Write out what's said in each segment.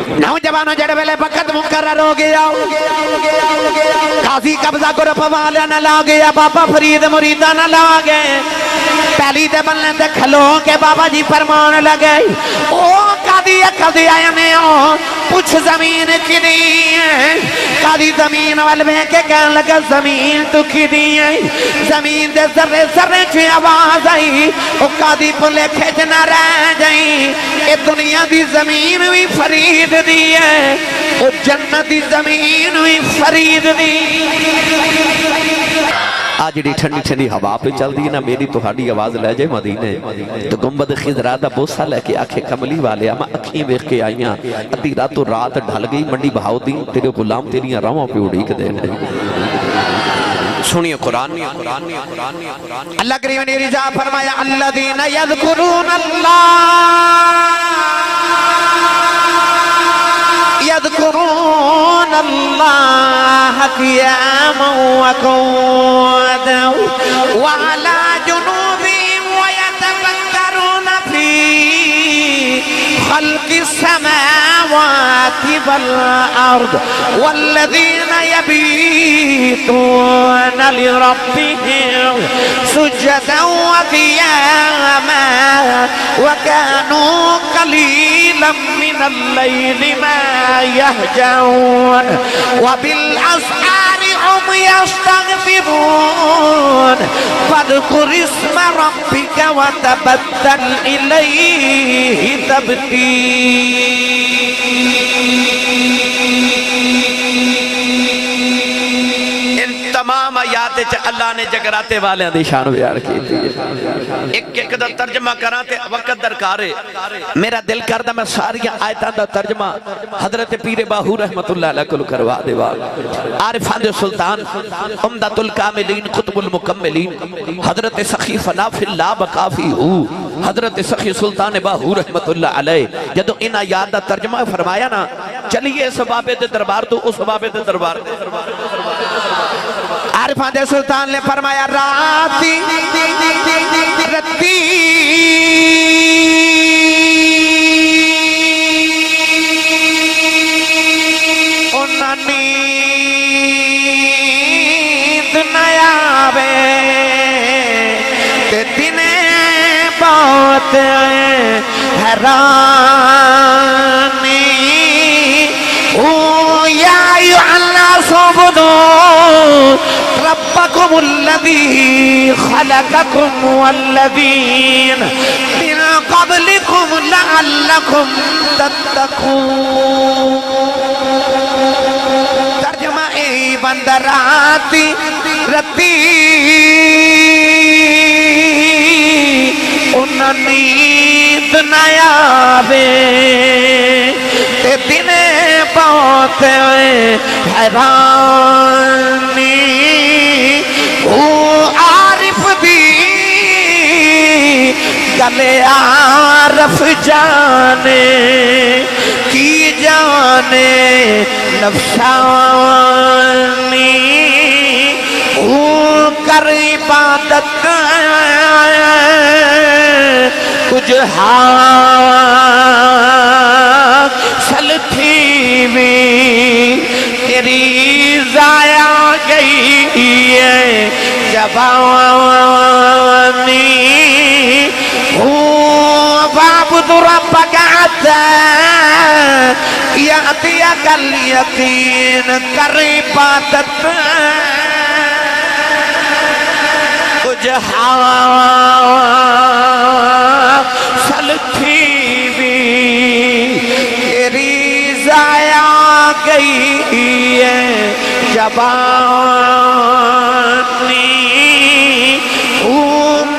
نوجوانوں جڑے ویلے وقت مقرر ہو گیا قاضی قبضہ گروپ والے نہ لا گیا بابا فرید مریدہ نہ لا گئے پہلی دے بلنے دے کھلو کے بابا جی فرمان لگے او قاضی آیا میں ہوں پوچھ زمین کی دی ہے قاضی زمین والوے کے کہنے لگا زمین تو کی دی ہے زمین دے ذرے ذرے کی آواز آئی او قاضی پلے کھیچنا رہ جائیں اے دنیا دی زمین بھی فرید دی ہے او جنت دی زمین بھی فرید دی آج جڑی ٹھنڈی ٹھنڈی ہوا پہ چل دی نا میری تو ہاڑی آواز لے جائے مدینے تو گنبد خضرا دا بوسا لے کے آنکھیں کملی والے اما اکھیں بیخ کے آئیاں ادھی رات و رات ڈھل گئی منڈی بہاؤ دی تیرے غلام تیریاں راہوں پہ اڑی کے دے سنیے قرآن اللہ کریم نے رضا فرمایا الذین یذکرون يذكرون الله قياما وقعودا وعلى جنوبهم ويتفكرون في خلق السماوات والأرض والذين يبيتون لربهم سجدا وقياما وكانوا قليلا من الليل ما يهجعون وبالأسحار هم يستغفرون فاذكر اسم ربك وتبتل إليه تمام آیات اللہ نے جگراتے والے دی شان بیان کی تھی ایک ایک دا ترجمہ کراتے وقت درکارے میرا دل کردہ میں ساری آیتان دا ترجمہ حضرت پیر باہو رحمت اللہ علیہ کل کروا دیوا عارفان دے سلطان امدت الکاملین قطب المکملین حضرت سخی فناف اللہ بقافی ہو حضرت سخی سلطان باہو رحمت اللہ علیہ جدو ان آیات دا ترجمہ فرمایا نا چلیے اس بابے دے دربار تو اس بابے دے دربار عارفان دے سلطان نے فرمایا راتی رتی انہا نیند نیابے تے دنیں بہت حیرانی یا ایوہ الناس عبدون ربكم الذي خلقكم والذين من قبلكم لعلكم تتقون ترجمہ ای بندراتی رتی انہا نیند نیابے تے دنیں بہت حیرانی عارف دی گلے عارف جانے کی جانے نفسانی کر عبادت کچھ حاصل تھی بھی تیری ضائع گئی ہے جوانی وَاعْبُدْ رَبَّكَ حَتَّى يَأْتِيَكَ الْيَقِينُ کر عبادت کچھ حاصل تھی بھی تیری ضائع گئی ہے جوانی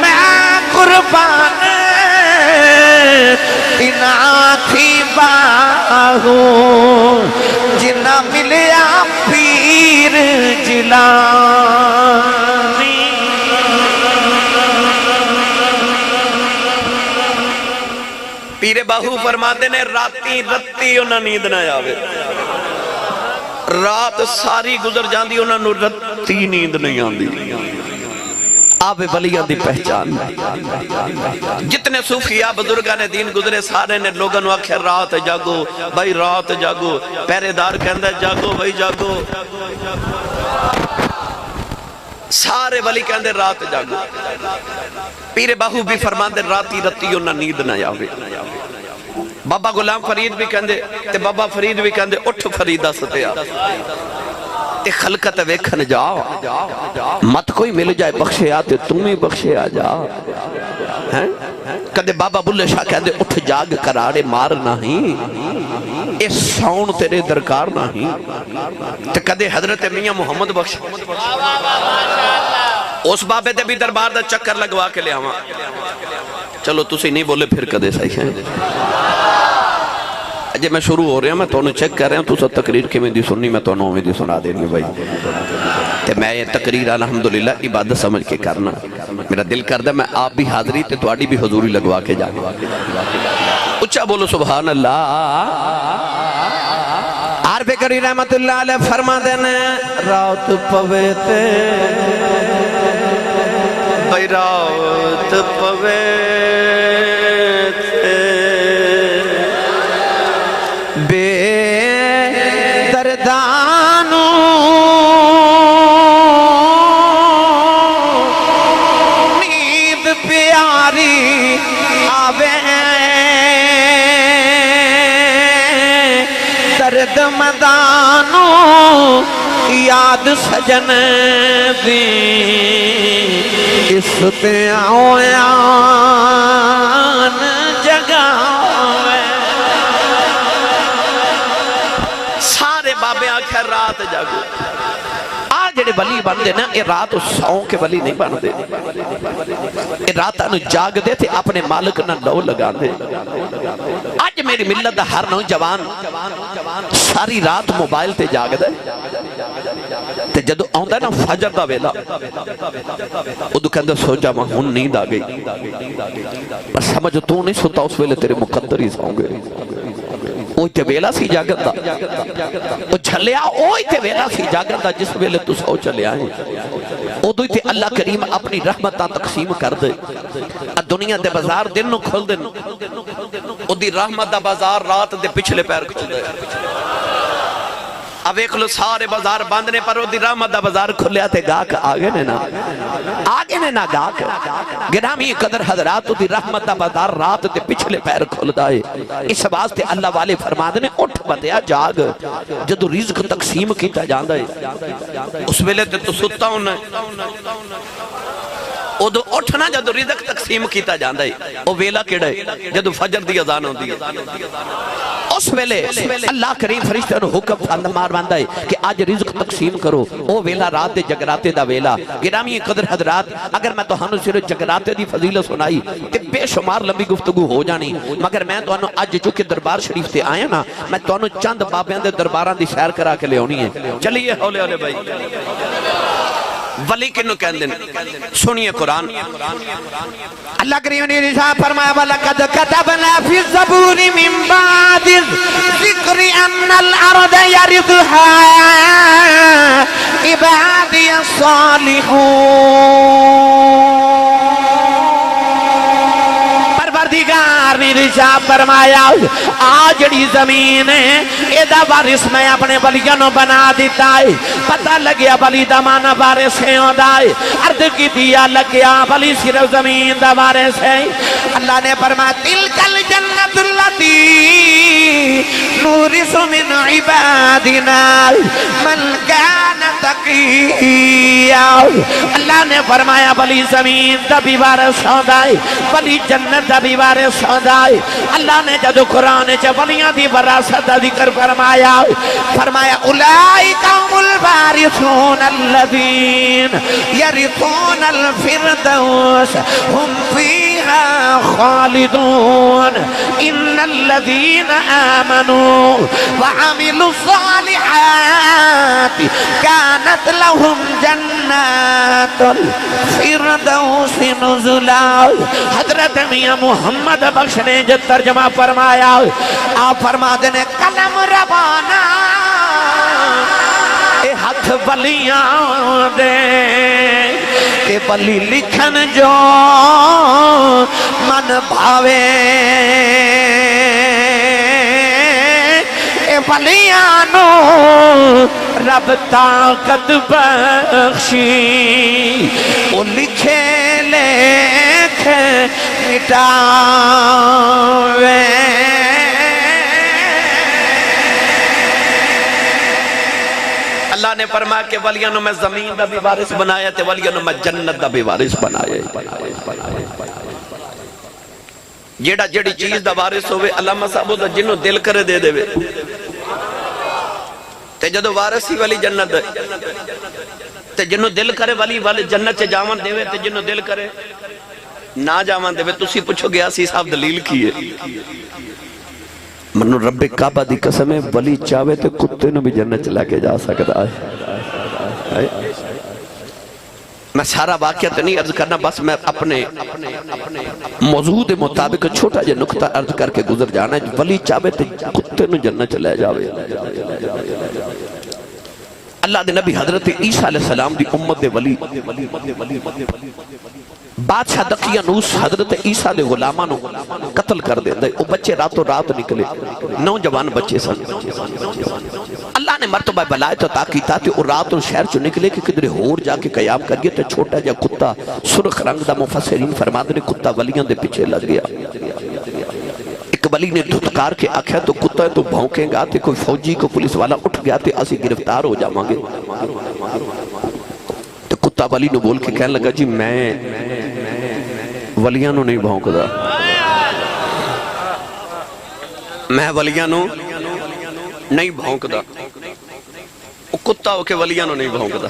میں قربان تینا تھی باہو جنا ملیا پیر جلانی پیر باہو فرماتے نے راتی رتی انہاں نیند نہ آوے رات ساری گزر جاندی انہاں نو رتی نیند نہیں آندی آپ ولیاں دی پہچان جتنے صوفیاء بزرگاں نے دین گزرے سارے نے لوگوں نے آخر رات جاگو بھائی رات جاگو پہرے دار کہندا جاگو بھائی جاگو سارے ولی کہندے رات جاگو پیر باہو بھی فرماندے راتی رتی انہاں نیند نہ آوے بابا غلام فرید بھی کہندے تے بابا فرید بھی کہندے اٹھ فریدہ ستیا تے خلقت ویکھن جاؤ مت کوئی مل جائے بخشے آتے تم ہی بخشے آ جا کہندے بابا بلے شاہ کہندے اٹھ جاگ کراڑے مار نہیں اے سون تیرے درکار نہیں تے کہندے حضرت میاں محمد بخش اس بابے تے بھی دربار دا چکر لگوا کے لے آواں چلو تسی نہیں بولے پھر کدے صحیح ہے اجے میں شروع ہو رہا ہوں میں تو انہوں چیک کر رہا ہوں تو سب تقریر کے میں دی سننی میں تو انہوں میں دی سنا دینی بھائی تے میں یہ تقریر الحمدللہ عبادت سمجھ کے کرنا میرا دل کردہ میں آپ بھی حاضری تے تواڈی بھی حضوری لگوا کے جانے اچھا بولو سبحان اللہ عارف کری رحمت اللہ علیہ فرما دینے رات پوے تے بھائی رات پوے تے بے دردانو نیند پیاری آوے درد مدانو یاد سجن دی اس تے آویان جگاوے سارے بابے آخر رات جاگو جڑے ولی بن دے نا یہ رات سو کے ولی نہیں بن دے یہ رات انو جاگ دے تھے اپنے مالک نہ لو لگا دے آج میری ملت دا ہر نوجوان ساری رات موبائل تے جاگ دے تے جدو آؤندا نا فجر دا ویلا ادو کہندے سو جا میں ہن نیند آ گئی بس سمجھ تو نہیں سوتا اس ویلے تیرے مقدر ہی سوں گے اوہ تے ویلا سی جاگت دا او چھلیا اوہ تے ویلا سی جاگت دا جس ویلے تو سو چلے آئیں او دوئی تے اللہ کریم اپنی رحمتہ تقسیم کر دے دنیا دے بازار دن نو کھل دن او دی رحمت دا بازار رات دے پچھلے پیر کھل دے اب ایک لو سارے بازار باندھنے پر وہ دی رحمت دا بازار کھلیا تے گاک آگے نے نا گاک گرامی قدر حضرات دی رحمت دا بازار رات تے پچھلے پیر کھل دائے اس واسطے اللہ والے فرمادنے اٹھ بندیا جاگ جدو رزق تقسیم کیتا جاندہ ہے اس ویلے تے تو ستا ہونا او دو اٹھنا جدو رزق تقسیم کیتا جاندہ ہے او ویلا کیڑا ہے جدو فجر دی اذان ہوندی ہے اس ویلے اللہ کریم فرشتہ نے حکم اندمار باندھا ہے کہ آج رزق تقسیم کرو او ویلا رات دے جگراتے دا ویلا گرامی قدر حضرات اگر میں تو ہنو صرف جگراتے دی فضیلت سنائی کہ بے شمار لمبی گفتگو ہو جانی مگر میں تو انہوں آج چونکہ دربار شریف تے آیا نا میں تو انہوں چند بابیاں دے درباران دی شہر کرا کے لے ہونی ہے چلیے ہولے ہولے بھائی ولی کنو کہندن سنیے قرآن اللہ کریم نے ارشاد فرمایا وَلَقَدْ كَتَبْنَا فِي الزَّبُورِ مِن بَعْدِ الذِّكْرِ أَنَّ الْأَرْضَ يَرِثُهَا عِبَادِيَ الصَّالِحُونَ پروردگار نے ارشاد فرمایا آجڑی زمین ہے ایدہ وارث میں اپنے ولیانوں بنا دیتا ہے پتہ لگیا ولی دا مانا وارث ہے ہوندائے ارد کی دیا لگیا ولی صرف زمین دا وارث ہے اللہ نے فرمایا تلک الجنت اللتی نورث من عبادنا من کان تقیا اللہ نے فرمایا ولی زمین دا بھی وارث ہوندائے ولی جنت دا بھی وارث ہوندائے اللہ نے جدو قرآن چا ولیاں دی وراثت دا ذکر فرمایا اولئک هم الوارثون الذین یرثون الفردوس هم فیہا خالدون ان الذین آمنوا وعملوا الصالحات كانت لهم جنات الفردوس نزلا حضرت میاں محمد بخش نے جو ترجمہ فرمایا آپ فرما دینے قلم ربانا اے ہاتھ ولیاں دے تے ولی لکھن جو من بھاوے اے ولیاں نو رب طاقت بخشی او لکھے لکھ مٹاوے اللہ نے فرمایا کہ ولیاں نو میں زمین دا بھی وارث بنایا تے ولیاں نو میں جنت دا بھی وارث بنایا جیڑا جیڑی چیز دا وارث ہوئے علامہ صاحب دا جنوں دل کرے دے دے وے تے جدو وارث ہی ولی جنت دے تے جنوں دل کرے ولی جنت چے جاون دے وے تے جنوں دل کرے نہ جاون دے وے تسی پوچھو گیا سی صاحب دلیل کی ہے منو رب کعبہ دی قسم ہے ولی چاہے تے کتے نو بھی جنت چلا کے جا سکتا ہے میں سارا واقعہ تو نہیں عرض کرنا بس میں اپنے موضوع دے مطابق چھوٹا جے نکتہ عرض کر کے گزر جانا ہے ولی چاہے تے کتے نو جنت چلا جاوے اللہ دے نبی حضرت عیسیٰ علیہ السلام دی امت دے ولی بادشاہ دقیانوس حضرت عیسیٰ دے غلامہ نو قتل کر دے وہ بچے راتوں رات نکلے نوجوان بچے سن اللہ نے مرتبہ بلائے تو تاکیتا تھے اور رات اور شہر چو نکلے کہ کدھر ہور جا کے قیام کر گئے تو چھوٹا جا کتا سرخ رنگ دا مفسرین فرماد نے کتا ولیاں دے پیچھے لگ گیا ایک ولی نے دھتکار کے آکھا تو کتا تو بھونکیں گا تے کوئی فوجی کو پولیس والا اٹھ گیا تے اسی گرفتار ہو جاؤں گے تو کتا ولی نے بول کے کہنے لگا جی میں ولیاں نو نہیں بھونک دا میں ولیاں نو نہیں بھونک دا وہ کتا ہو کے ولیاں نو نہیں بھونک دا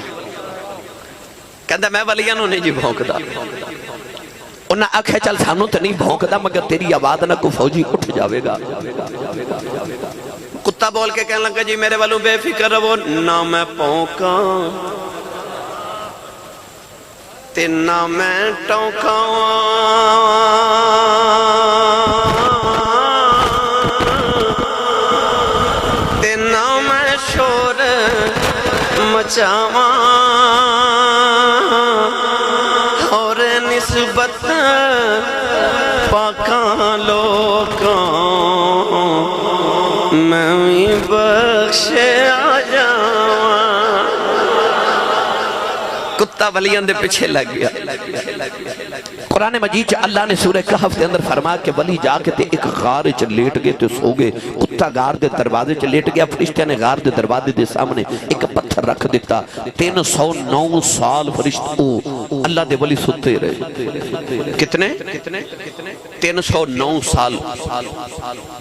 کہندہ میں ولیاں نو نہیں جی بھونک دا انہاں آکھے چل سانو تو نہیں بھونک دا مگر تیری آواز نہ کو فوجی اٹھ جاوے گا کتا بول کے کہنے لگا جی میرے والوں بے فکر رہو نہ میں بھونکاں تے نہ میں ٹوکاں تے نہ میں شور مچاواں اور نسبت پاکاں لوکاں میں بھی بخشے آ جاواں کتا ولیان دے پیچھے لگ گیا قرآن مجید چا اللہ نے سورہ کہف دے اندر فرمایا کہ ولی جا کے تے ایک غار چا لیٹ گئے تے سو گئے کتا غار دے دروازے چا لیٹ گیا فرشتہ نے غار دے دروازے دے سامنے ایک پتھر رکھ دیتا 309 سال فرشتہ اللہ دے ولی ستے رہے کتنے 309 سال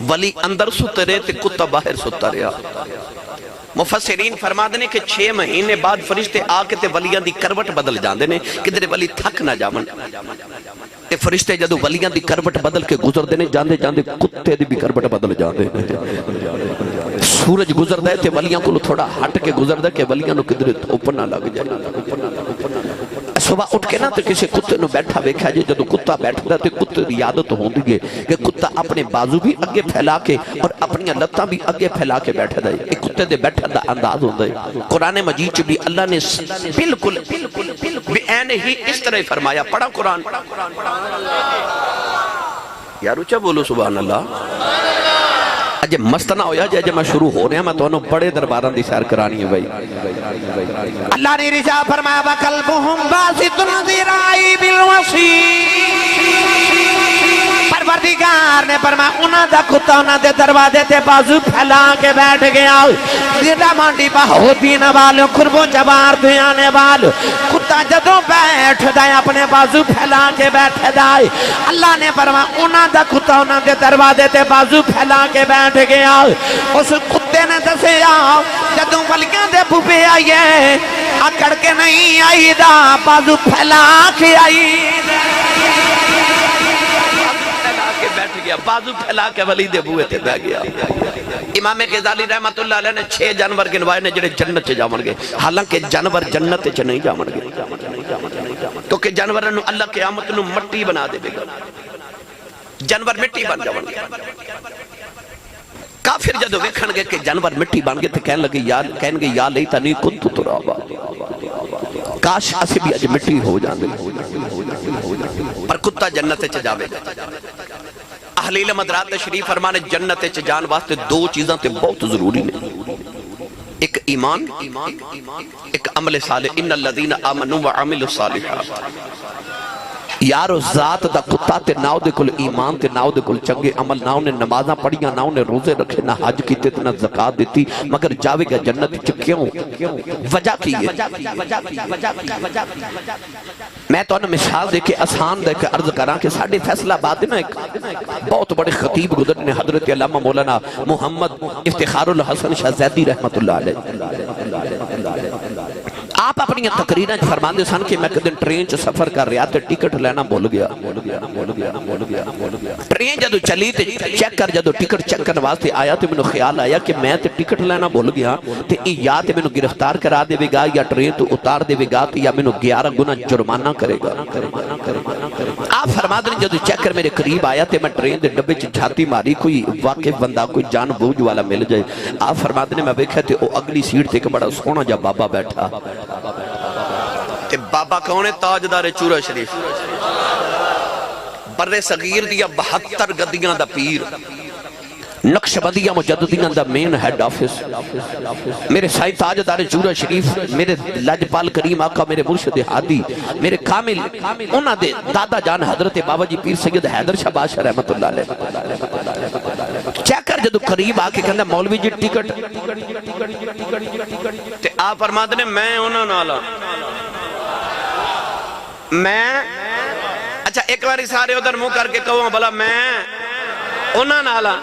ولی اندر ستے رہے تے کتا باہر ستا رہا مفسرین فرما دینے کہ 6 مہینے بعد فرشتے آکے تے ولیاں دی کروٹ بدل جان دینے کدھر ولی تھک نہ جامن تے فرشتے جدو ولیاں دی کروٹ بدل کے گزر دینے جاندے جاندے کتے دی بھی کروٹ بدل جان دے سورج گزر دے تے ولیاں کو تھوڑا ہٹ کے گزر دے کہ ولیاں نو کدھر اوپن نہ لگ جائے صبح اٹھ کے نا تو کسی کتے نو بیٹھا بیکھا جے جدو کتا بیٹھا دا تے کتے دی عادت ہوندی ہے کہ کتا اپنے بازو بھی اگے پھیلا کے اور اپنی لتاں بھی اگے پھیلا کے بیٹھا دا ایک کتے دے بیٹھا دا انداز ہوندہ ہے قرآن مجید چ بھی اللہ نے بالکل بعین ہی اس طرح فرمایا پڑھا قرآن یار اچھا بولو سبحان اللہ اجے مستنا ہویا جے میں شروع ہو رہا میں تو انہوں بڑے درباران دی سیر کرانی ہے بھائی اللہ نے رجا فرمایا وَقَلْبُهُمْ بَاسِطٌ ذِرَائِي بِالْوَصِيرِ پروردگار نے فرمایا انہاں دا کتا انہاں دے دروازے تے بازو پھیلا کے بیٹھ گیا زیدہ مانڈی پا ہوتی نہ والوں خربوں جبار دے آنے والوں کتا جدوں بیٹھ دائے اپنے بازو پھیلا کے بیٹھ دائے اللہ نے فرمایا انہاں دا کتا انہاں دے دروازے تے بازو پھیلا کے بیٹھ گیا اس کتے نے دسے جدوں ولیاں دے بھوپے آئیے اکڑ کے نہیں آئی دا بازو پھیلا کے آئی بیٹھ گیا بازو پھیلا کے ولی دے بوئے تے بیٹھ گیا امام غزالی رحمت اللہ علیہ نے 6 جانور گنوائے نے جڑے جنت چے جاون گے حالانکہ جانور جنت چے نہیں جاون گے کیونکہ جانور نو اللہ قیامت نو مٹی بنا دے گا جانور مٹی بن جاون گے کافر جدو ویکھن گے کہ جانور مٹی بن گئے تو کہن گے یا لیتنی کنت ترابا، کاش اسی بھی اج مٹی ہو جاندے، پر کتا جنت چ جاوے گا۔ اہل علم حضرات تشریف فرمانے جنت چ جان واسطے دو چیزاں تے بہت ضروری نے، ایک ایمان، ایک عمل صالح، ان الذین آمنوا وعملوا الصالحات۔ یارو ذات دا کتا تے ناؤ دے کل ایمان تے ناؤ دے کل چنگے عمل، نہ انہیں نمازاں پڑھیاں، نہ انہیں روزے رکھے، نہ حج کیتے نہ زکاة دیتی، مگر جاوے گا جنت چ کیوں؟ وجہ کی ہے؟ میں تو انہیں مثال دے کے آسان دے کے عرض کراں کہ ساڑھے فیصلہ بات میں ایک بہت بڑے خطیب گزرنے حضرت علامہ مولانا محمد افتخار الحسن شاہ زیدی رحمت اللہ علیہ، آپ اپنی تقریریں فرماندے سن کہ میں ایک دن ٹرین چ سفر کر رہا تے ٹکٹ لینا بھول گیا۔ ٹرین جدو چلی تے چیک کر، جدو ٹکٹ چیک کرنے واسطے آیا تو میں خیال آیا کہ میں تے ٹکٹ لینا بھول گیا تے یا تے میں گرفتار کرا دے گا یا ٹرین تو اتار دے گا یا میں 11 گنا جرمانہ کرے گا۔ آپ فرماتے ہیں جدو چیک کر میرے قریب آیا تے میں ٹرین دے ڈبے چ جھاتی ماری، کوئی واقف بندہ کوئی جان بوجھ والا مل جائے۔ آپ فرماتے ہیں میں دیکھا تے وہ اگلی سیٹ تے ایک بڑا سونا جا بابا بیٹھا، تے بابا کون ہے؟ تاجدار چورا شریف، بر صغیر دیا 72 گدیاں دا پیر، نقش بندیہ مجددیاں دا مین ہیڈ آفس، میرے سائی تاجدار چورا شریف، میرے لاجپال کریم آقا، میرے مرشد ہادی، میرے کامل، انہاں دے دادا جان حضرت بابا جی پیر سید حیدر شاہ بادشاہ رحمت اللہ علیہ۔ چیک کر جدو قریب آکے کہندہ مولوی جی ٹکٹ، تے آپ فرماتے ہیں میں انہاں نالا، میں اچھا ایک باری سارے ادھر منہ کر کے کہوں بلا میں انہاں نالا،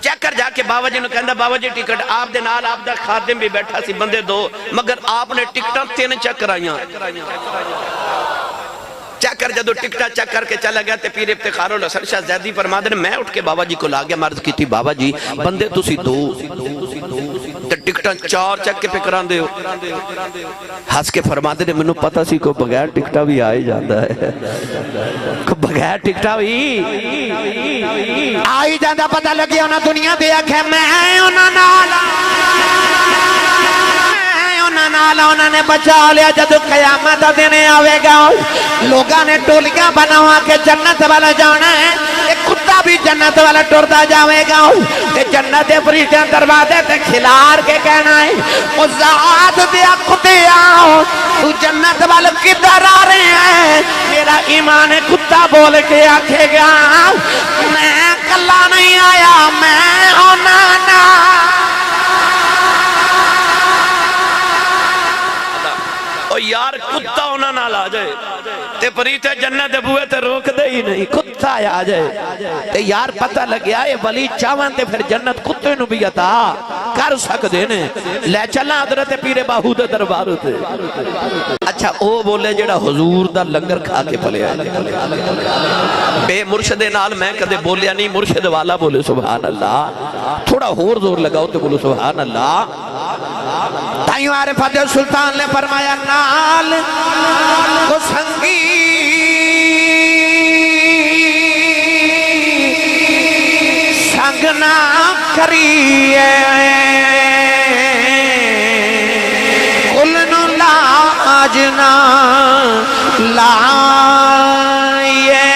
چیک کر جا کے بابا جی نے کہندہ بابا جی ٹکٹ، آپ دے نال آپ دا خادم بھی بیٹھا سی بندے دو، مگر آپ نے ٹکٹاں 3 چیک کرائیاں۔ چیک کر جدو ٹکٹا چیک کر کے چلا گیا تے پیر افتخار الحسن شاہ زیدی فرماتے ہیں میں اٹھ کے بابا جی کو لا گیا، مرض کی تھی بابا جی بندے تسی دو تے ٹکٹاں 4 چیک کے پکران دے ہو، ہس کے فرماتے ہیں منو پتہ سی کو بغیر ٹکٹا بھی آئے جاندہ ہے، کو بغیر ٹکٹا بھی آئی جاندہ، پتہ لگیا انہاں دنیا دیا کہ میں انہاں نالا، انہوں نے بچا لیا۔ جدو قیامت دینے آوے گا لوگاں نے ٹولیاں بناوا کے جنت والا جانا ہے، ایک کتا بھی جنت والا ٹرتا جاوے گا، جنت فرشتیاں دروازے تے کھلار کے کہنا ہے او ذات دیا کتیا تو جنت والا کدھر آ رہے ہیں؟ میرا ایمان کتا بول کے آکھے گا میں کلا نہیں آیا، میں ہونا نا۔ یار کتا ہونا نہ لا جائے تے پریتے جنت بوئے تے روک دے ہی نہیں، کتا آ جائے تے یار پتہ لگیا ہے ولی چاہوان تے پھر جنت کتے نو بھی عطا کر سکتے نے۔ لے چلا حضرت پیر باہو دے دربار تے، اچھا او بولے جڑا حضور دا لنگر کھا کے پلے آئے، بے مرشد نال میں کدے بولیا نہیں، مرشد والا بولے سبحان اللہ، تھوڑا ہور زور لگاؤ تے بولو سبحان اللہ۔ تائیوں عارفت سلطان نے فرمایا نال کو سنگی سنگ نہ کریے، کلنو لاج نہ لائیے،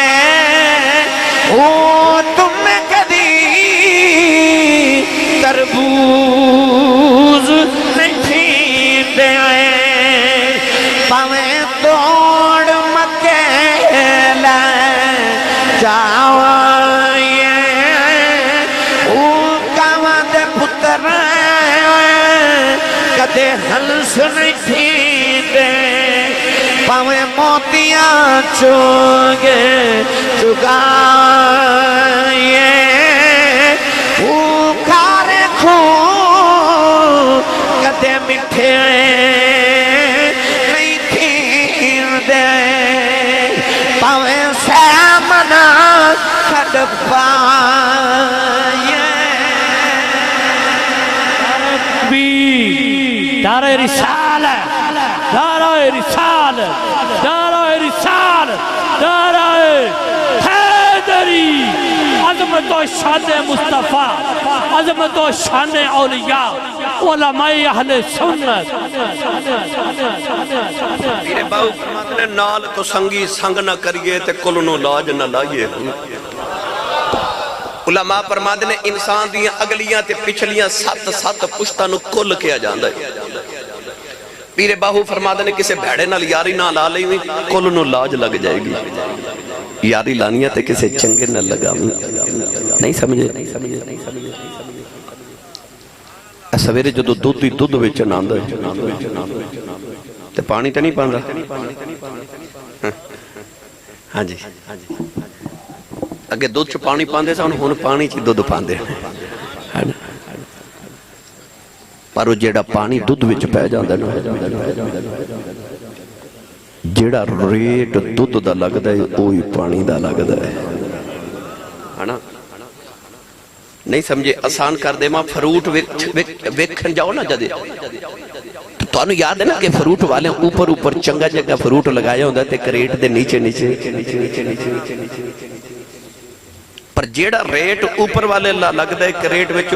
او تم کدی تربوز نہیں دے پاویں توڑ مکیلے جاوائے، او کاواں دے پتر کدے ہنس نہیں دے پاویں موتیاں چوگے چگائے، او کھارے خون کدے مٹھے نہیں تھین دے پاویں سامنا کھڑ پائے۔ دار رسالہ، دار رسالہ، دار رسالہ، دار حیدری، عظمت و شان مصطفیٰ، عظمت و شان اولیاء، علماء اہل سنت. میرے باؤ فرماتے ہیں نال تو سنگی سنگ نہ کریے تے کل نو لاج نہ لائیے. علماء فرماتے ہیں انسان دیاں اگلیاں تے پچھلیاں سات پشتاں نو کل کیا جاندا ہے. پیر باہو فرماتے ہیں کسے بھیڑے نال یاری نہ لا لئی کل نو لاج لگ جائے گی. یاری لانیاں تے کسے چنگے نہ لگا. نہیں سمجھے؟ سویرے جدو دودھ ہی دودھ ویچن آندا ہے تے پانی تے نہیں پاندا. ہاں جی اگے دودھ چ پانی پاندے سن ہن پانی چ دودھ پاندے. پر وہ جیڑا پانی دودھ وچ پہ جاندا نا جیڑا ریٹ دودھ دا لگدا ہے اوہی پانی دا لگدا ہے. ہنا نہیں سمجھے؟ آسان کر دے ماں فروٹ ویکھن جاؤ نا جدے تو انہوں یاد ہے نا کہ فروٹ والے اوپر چنگا جگہ فروٹ لگایا ہوندہ تے کریٹ دے نیچے پر جیڑا ریٹ اوپر والے لگدا ہے کریٹ وچ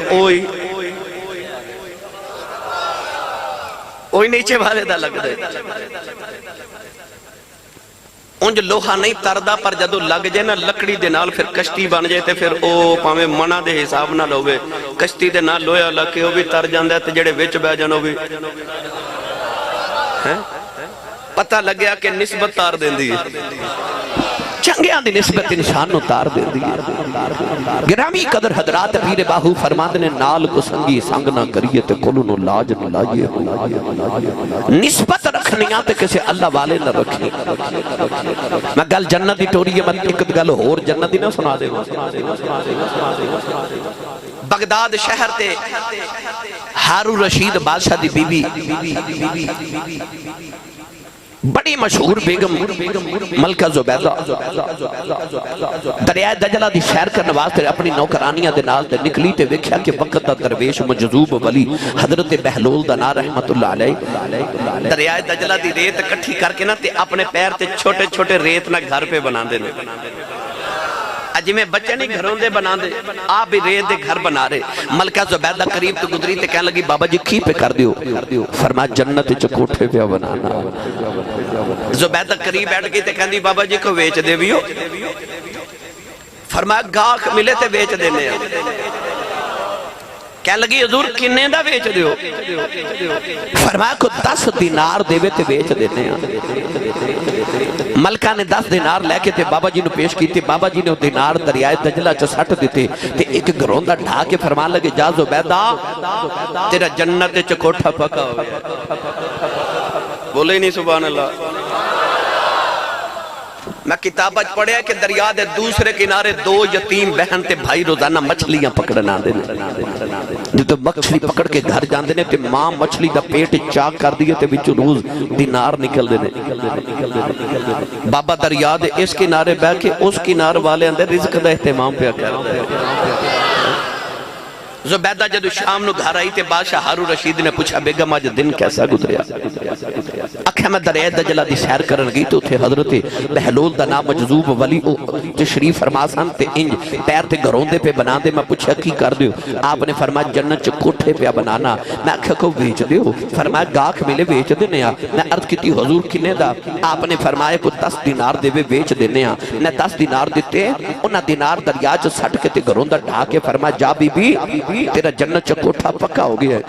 اوہی نیچے والے دا لگدا ہے. انج لوہا نہیں تردہ پر جدو لگ جائے نا لکڑی دے نال پھر کشتی بن جائے تے پھر او پاویں منہ دے حساب نہ لوے کشتی دے نال لویا لکے او بھی تر جاندہ ہے تے جڑے وچ بہ جانو بھی پتہ لگیا کہ نسبت تار دیں دی چنگیاں دی نسبت انسان نو تار دیں دی. گرامی قدر حضرات پیر باہو فرماتے نے نال کو سنگی سنگ نہ کریے تے کلو نو لاج نہ لائیے. نسبت رکھنیاں تے کسے اللہ والے نہ رکھیں. میں گل جنت دی ٹوری ہے میں ایک گل اور جنت دی نہ سنا دے. بغداد شہر تے ہارون رشید بادشاہ دی بی بی بڑی مشہور بیگم ملکہ زبیدہ دریائے دجلہ دی سیر کرنے واسطے اپنی نوکرانیاں دے نال تے نکلی تے ویکھیا کہ وقت دا درویش مجذوب ولی حضرت بہلول دا نا رحمت اللہ علیہ دریائے دجلہ دی ریت کٹھی کر کے نا تے اپنے پیر تے چھوٹے چھوٹے ریت نہ گھر پہ بنا دے. اجی میں بچے نہیں گھروں دے بنا دے آپ بھی ریت دے گھر بنا رہے. ملکہ زبیدہ قریب تو گزری تے کہنے لگی بابا جی کی پہ کر دیو. فرمایا جنت چکوٹھے پہ بنانا. زبیدہ قریب بیٹھ گئی تے کہندی بابا جی کو ویچ دے بیو. فرمایا گاہک ملے تے ویچ دینے ہیں. کہنے لگی حضور کنے دا ویچ دیو. فرمایا کو 10 دینار دے تے ویچ دینے ہیں. ملکہ نے 10 دینار لے کے تے بابا جی نے پیش کی تے بابا جی نے وہ دینار دریائے دجلہ چ سٹ دیتے تے ایک گروندہ ڈھا کے فرمان لگے جا زبیدہ تیرا جنت چ کوٹھا پکا ہو گیا. بولے ہی نہیں سبحان اللہ. میں کتابت پڑھیا کہ دریا دے دوسرے کنارے 2 یتیم بہن تے بھائی روزانہ مچھلیاں پکڑنا دے تو مچھلی پکڑ کے گھر جاندے نے تے ماں مچھلی دا پیٹ چاک کر دیئے تے بچو روز دینار نکل دے. بابا دریا دے اس کنارے بہ کے اس کنار والے اندر رزق دا اہتمام پہ کر. زبیدہ جدو شام نو گھر آئی تے بادشاہ ہارون رشید نے پوچھا بیگم آج دن کیسا گزریا. اکھے میں دریائے دجلہ دی سیر کرن گئی تو تھے حضرت بہلول دا نام مجذوب ولی تشریف فرماسان تے انج پیر تے گروندے پہ بنا دے. میں پوچھا کی کر دیو. آپ نے فرمایا جنت چ کوٹھے پہ بنانا. میں اکھے کو ویچ دیو. فرمایا گاہک ملے ویچ دینے آ. میں عرض کی تھی حضور کنے دا. آپ نے فرمایا کو 10 دینار دے ویچ دینے آ. میں 10 دینار دیتے انہاں دینار دریا چ سٹ کے تے گروندہ ڈھا کے فرمایا جا بی بی تیرا جنت چکوٹھا پکا ہو گیا ہے.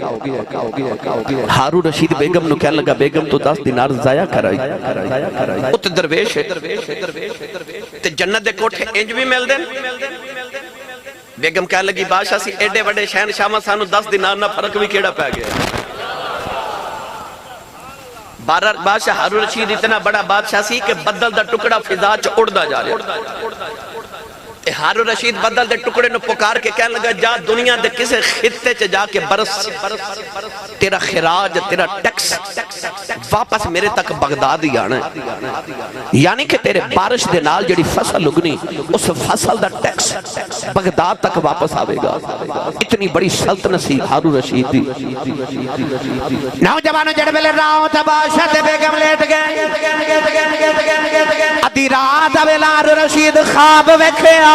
ہارون رشید بیگم نو کہنے لگا بیگم تو 10 دینار ضائع کرائی. ات درویش ہے تے جنت دے کوٹھے انج بھی مل دیں. بیگم کہنے لگی بادشاہ سی ایڈے وڈے شہنشاہ سانو 10 دینار نہ فرق بھی کیڑا پہ گیا. بادشاہ ہارون رشید اتنا بڑا بادشاہ سی کہ بدل دا ٹکڑا فضا چ اڑدا جا رہا. ہارون رشید بدل دے ٹکڑے نو پکار کے کہنے لگا جا دنیا دے کسے خطے چ جا کے برس تیرا خراج تیرا ٹیکس واپس میرے تک بغداد ہی آنا ہے. یعنی کہ تیرے بارش دے نال جڑی فصل اگنی اس فصل دا ٹیکس بغداد تک واپس آوے گا. اتنی بڑی سلطنت سی ہارون رشید دی. نوجوانوں جڑ ملے راہوں تے بادشاہ تے بیگم لیٹ گئے. ادھی رات ویلا ہارون رشید خواب ویکھیا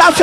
10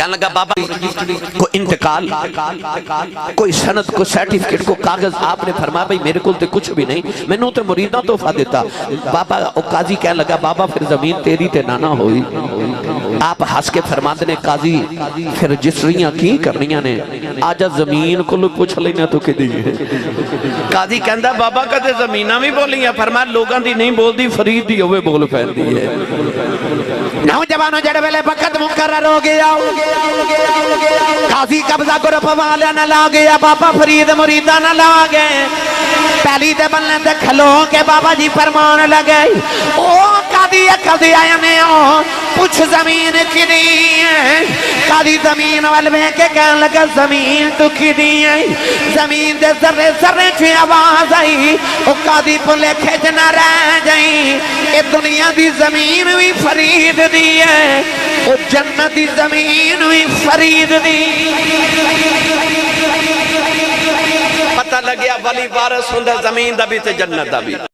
کہنے لگا بابا کو انتقال کوئی سند کو سرٹیفکیٹ کو کاغذ آپ نے فرمایا بھئی میرے کو تے کچھ بھی نہیں میں نے تے مریداں تحفہ دیتا بابا او قاضی کہنے لگا بابا پھر زمین تیری تے نانا ہوئی آپ ہنس کے فرماتے نے قاضی پھر جسریاں کی کرنیاں نے آجا زمین کو لوگ پوچھ لینا تو کہ دیئے قاضی کہندہ بابا کہتے زمینہ بھی بولیاں فرمایا لوگاں دی نہیں بول دی فرید دی ہوئے بول پھیل دی ہے نوجوانوں جڑ ویلے وقت مقرر ہو گیا قاضی قبضہ گروپ والا نہ لا گیا بابا فرید مریدہ نہ لا گئے پہلی دے بلنے دے کھلو کے بابا جی فرمان لگے او قاضی آیا نے پوچھ زمین کی دی ہے قاضی زمین والوے کے کہنے لگا زمین تو کی دی ہے زمین دے ذرے ذرے کی آواز آئی او قاضی پلے کھیچ نہ رہ جائیں اے دنیا دی زمین بھی فرید دی ہے او جنت دی زمین بھی فرید دی پتہ لگیا ولی وارث ہوندا زمین دا بھی تے جنت دا بھی